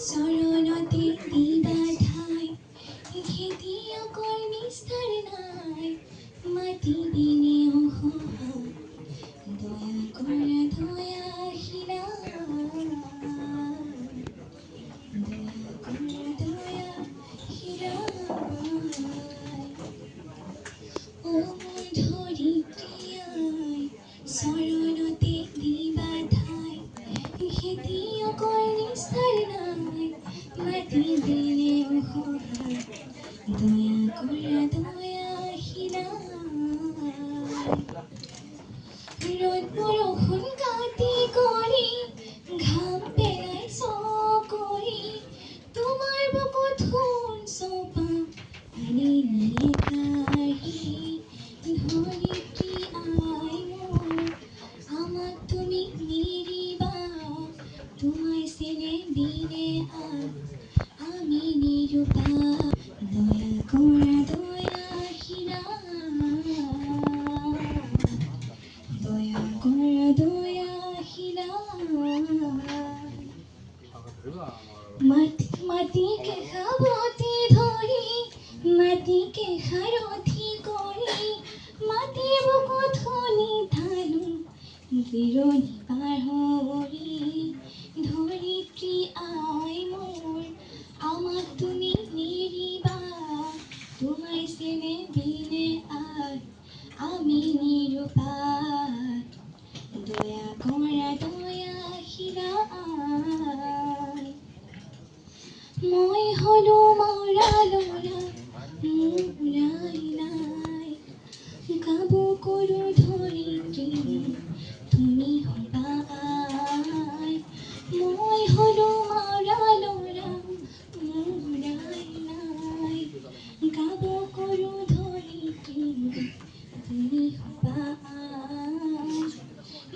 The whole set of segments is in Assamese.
চৰণতে দিবা ঠাই খেতিয়কৰ নিস্তাৰ নাই মাটি বিনে অসহায় দয়া কৰা দয়াশীলা দয়া কৰা দয়াশীলা ও মোৰ ধৰিত্ৰীয়াই চৰণতে দিবা ঠাই খেতিয়কৰ নিস্তাৰ নাই মাটি বিনে অসহায় দয়া কৰা দয়াশীলা ৰ'দ বৰষুণ কাটি কৰি ঘাম পেলাই চকৰি তোমাৰ বুকুত সোণ চপা পানী নিয়ে কাঢ়ি ধৰিত্ৰী আই মোৰ আমাক তুমি নিৰিবা তোমায় চেনে বিনে আমি নিৰুপায় দয়া কৰা দয়াশীলা দয়া কৰা দয়াশীলা মাটিকে সাৱটি ধৰি মাটিকে সাৰথি কৰি মাটিৰ বুকুত শুনি ঢালো জিৰণি পাহৰি ধৰিত্ৰী আই মোৰ আমাক তুমি নিৰিবা তোমায় চেনে বিনে আমি নিৰুপায় দয়া কৰা দয়াশীলা মই হলো মৰা লৰা মোৰাই নাই গাব কৰো ধৰিত্ৰী তুমি হবা আই মই হলো মৰা লৰা মোৰাই নাই গাব কৰো ধৰিত্ৰী তুমি হবা আই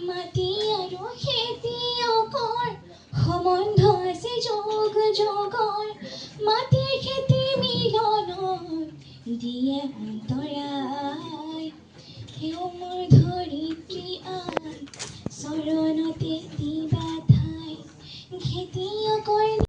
মাটি আৰু খেতিয়কৰ সম্বন্ধ আছে যোগ যোগৰ মাটিৰ খেতি মিলনৰ দিয়ে অন্তৰা